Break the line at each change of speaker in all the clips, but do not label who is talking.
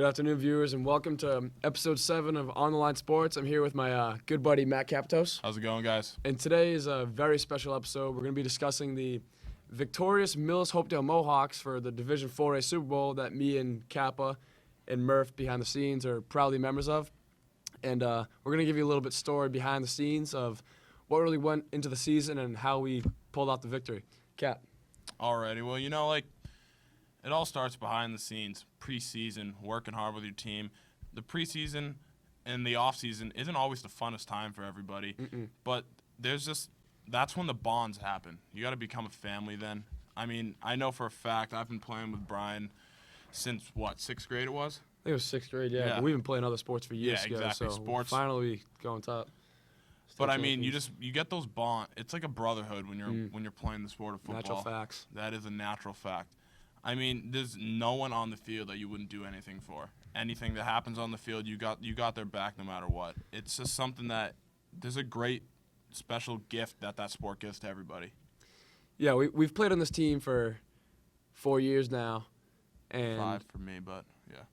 afternoon, viewers, and welcome to episode 7 of On the Line Sports. I'm here with my good buddy, Matt Capitos.
How's it going, guys?
And today is a very special episode. We're going to be discussing the victorious Millis Hopedale Mohawks for the Division 4A Super Bowl that me and Kappa and Murph behind the scenes are proudly members of. And we're going to give you a little bit story behind the scenes of what really went into the season and how we pulled out the victory. Cap.
Alrighty, well, it all starts behind the scenes, preseason, working hard with your team. The preseason and the offseason isn't always the funnest time for everybody, but that's when the bonds happen. You got to become a family then. I mean, I know for a fact I've been playing with Brian since, 6th grade it was?
I think it was 6th grade, yeah. But we've been playing other sports for years
ago, exactly.
So
sports.
Finally going top.
But I mean, you get those bonds. It's like a brotherhood when you're playing the sport of football.
Natural facts.
That is a natural fact. I mean, there's no one on the field that you wouldn't do anything for. Anything that happens on the field, you got their back no matter what. It's just something that there's a great special gift that sport gives to everybody.
Yeah, we've played on this team for 4 years now, and
5 for me, but yeah.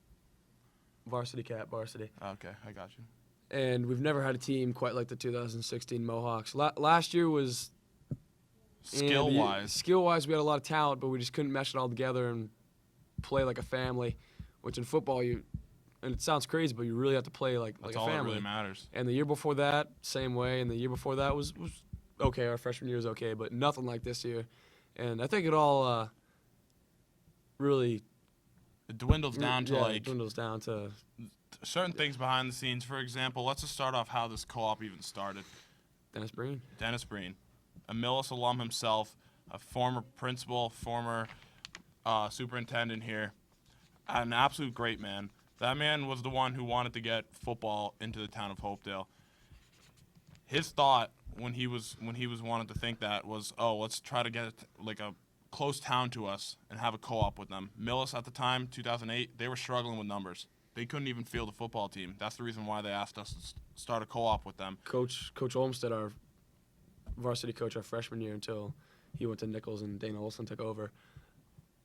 Varsity.
Okay, I got you.
And we've never had a team quite like the 2016 Mohawks. Last year was
skill-wise,
we had a lot of talent, but we just couldn't mesh it all together and play like a family, which in football and it sounds crazy, but you really have to play like a family.
That's all that really matters.
And the year before that, same way, and the year before that was okay. Our freshman year was okay, but nothing like this year. And I think it all really
it dwindles down
to
certain things behind the scenes. For example, let's just start off how this co-op even started.
Dennis Breen, a
Millis alum himself, a former principal, former superintendent here, an absolute great man. That man was the one who wanted to get football into the town of Hopedale. His thought when he was wanting to think that was, let's try to get like a close town to us and have a co-op with them. Millis at the time, 2008, they were struggling with numbers. They couldn't even field a football team. That's the reason why they asked us to start a co-op with them.
Coach Olmstead, our varsity coach our freshman year until he went to Nichols and Dana Olson took over,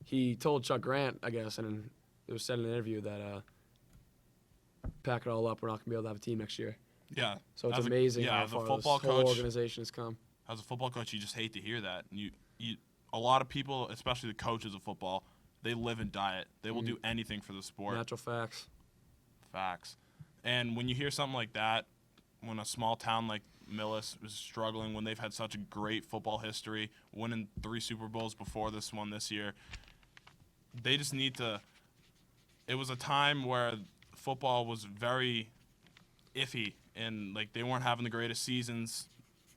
he told Chuck Grant, I guess, and it was said in an interview that pack it all up, we're not going to be able to have a team next year.
Yeah.
So it's amazing how far this whole organization has come.
As a football coach, you just hate to hear that. And a lot of people, especially the coaches of football, they live and die it. They will do anything for the sport.
Natural facts.
And when you hear something like that, when a small town like Millis is struggling, when they've had such a great football history, winning 3 Super Bowls before this one this year, they just need to – it was a time where football was very iffy and, they weren't having the greatest seasons.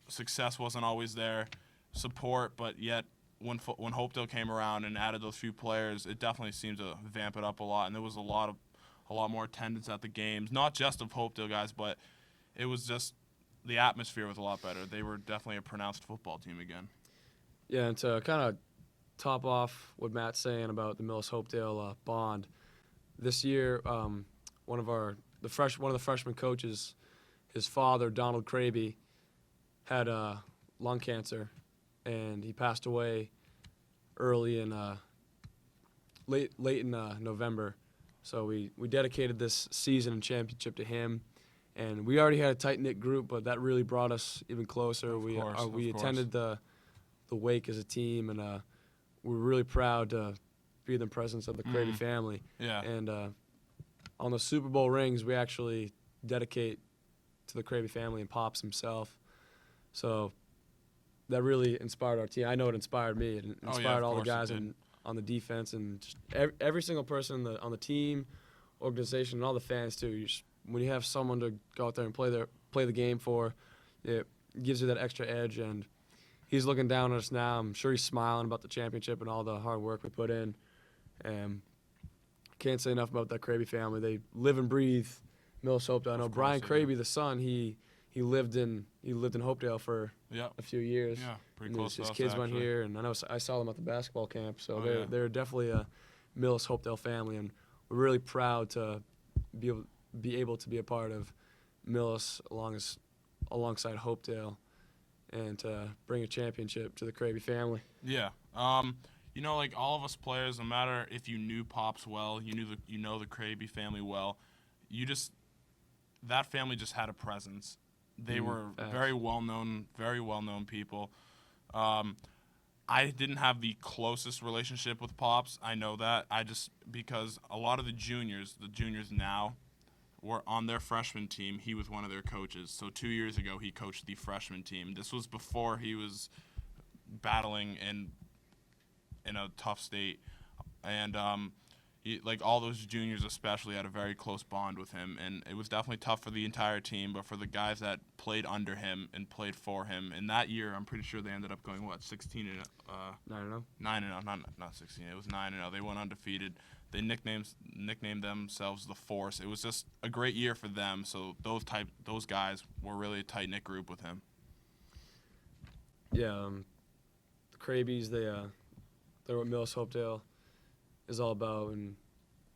Success wasn't always there. Support, but yet when Hopedale came around and added those few players, it definitely seemed to vamp it up a lot, and there was a lot more attendance at the games, not just of Hopedale guys, but it was just the atmosphere was a lot better. They were definitely a pronounced football team again.
Yeah, and to kind of top off what Matt's saying about the Millis Hopedale bond, this year one of the freshman coaches, his father Donald Kraby, had lung cancer, and he passed away early in late in November. So we dedicated this season and championship to him, and we already had a tight-knit group, but that really brought us even closer. We attended the wake as a team, and we're really proud to be in the presence of the Kraby family.
Yeah.
And on the Super Bowl rings, we actually dedicate to the Kraby family and Pops himself. So that really inspired our team. I know it inspired me. It inspired all the guys on the defense and just every single person on the team, organization, and all the fans too. When you have someone to go out there and play the game for, it gives you that extra edge. And he's looking down at us now. I'm sure he's smiling about the championship and all the hard work we put in. Can't say enough about that Kraby family. They live and breathe Millis Hopedale. I know Brian Kraby, the son, he lived in Hopedale for a few years.
Yeah, pretty close to us,
his kids
actually.
went here, and I know I saw them at the basketball camp. So they're definitely a Millis Hopedale family, and we're really proud to be able to be a part of Millis alongside Hopedale, and to bring a championship to the Kraby family.
Yeah. like all of us players, no matter if you knew Pops well, you know the Kraby family well, that family just had a presence. They were very well known people. I didn't have the closest relationship with Pops. I know that. Because a lot of the juniors now, were on their freshman team. He was one of their coaches. So 2 years ago, he coached the freshman team. This was before he was battling in a tough state. And all those juniors especially had a very close bond with him. And it was definitely tough for the entire team, but for the guys that played under him and played for him. And that year, I'm pretty sure they ended up going, 16-0?
9-0.
9-0, not 16. It was 9-0. They went undefeated. They nicknamed themselves the Force. It was just a great year for them. So those guys were really a tight-knit group with him.
Yeah, the Krabies, they're what Millis Hopedale is all about. And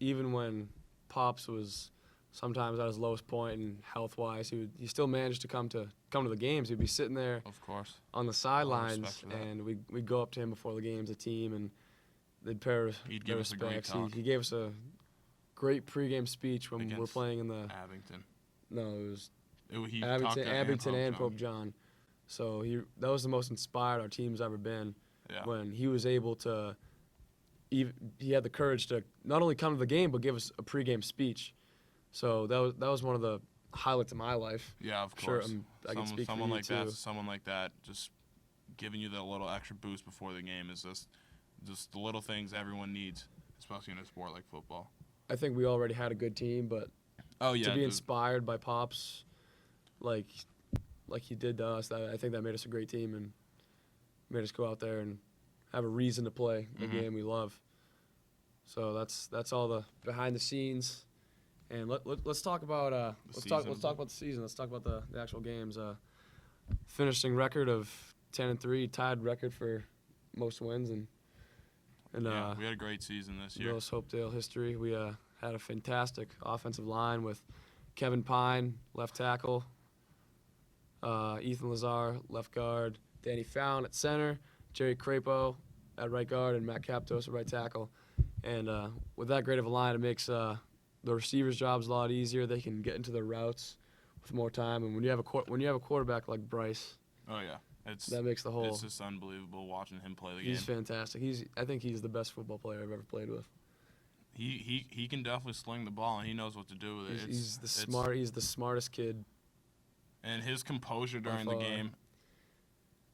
even when Pops was sometimes at his lowest point and health-wise, he still managed to come to the games. He'd be sitting there,
of course,
on the sidelines, and we'd go up to him before the games, the team, and they'd pair
He'd give us a great talk.
He gave us a great pregame speech when we were playing in the
Abington.
No, it was
Abington
and Pope John. So that was the most inspired our team's ever been.
Yeah.
When he was able to, he had the courage to not only come to the game but give us a pregame speech. So that was one of the highlights of my life.
Yeah, of course.
Sure, I can speak
someone
for you too.
Someone like that, just giving you that little extra boost before the game is just the little things everyone needs, especially in a sport like football.
I think we already had a good team, but to be inspired by Pops, like he did to us, I think that made us a great team and made us go out there and have a reason to play the game we love. So that's all the behind the scenes, and let's talk about let's talk about the season. Let's talk about the actual games. Finishing record of 10-3, tied record for most wins, and
yeah, we had a great season this year.
Millis Hopedale history. We had a fantastic offensive line with Kevin Pine, left tackle, Ethan Lazar, left guard, Danny Fallon at center, Jerry Crapo at right guard, and Matt Captos at right tackle. And with that great of a line, it makes the receivers' jobs a lot easier. They can get into their routes with more time. And when you have a quarterback like Bryce,
oh yeah,
that makes the whole.
It's just unbelievable watching him play the game.
He's fantastic. I think he's the best football player I've ever played with.
He can definitely sling the ball, and he knows what to do with it.
He's the smartest kid.
And his composure during the game,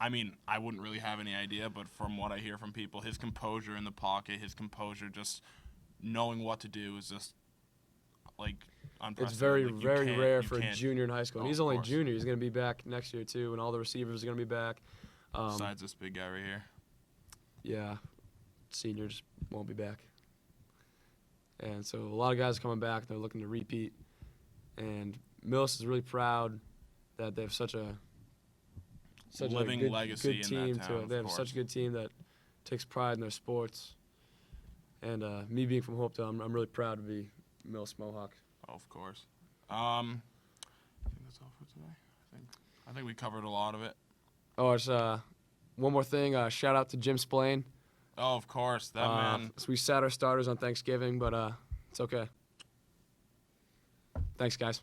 I mean, I wouldn't really have any idea, but from what I hear from people, his composure in the pocket, his composure just knowing what to do is just, like, unprecedented.
It's very, very rare for a junior in high school. And he's only a junior. He's going to be back next year, too, and all the receivers are going to be back.
Besides this big guy right here.
Yeah. Seniors won't be back. And so a lot of guys are coming back. They're looking to repeat. And Millis is really proud that they have such a
living legacy
good team
in that town.
They have such a good team that takes pride in their sports. And me being from Hopedale, I'm really proud to be Millis Mohawk.
Oh, of course. I think that's all for today. I think we covered a lot of it.
Oh, it's one more thing. Shout out to Jim Splain.
Oh, of course, that man.
So we sat our starters on Thanksgiving, but it's okay. Thanks, guys.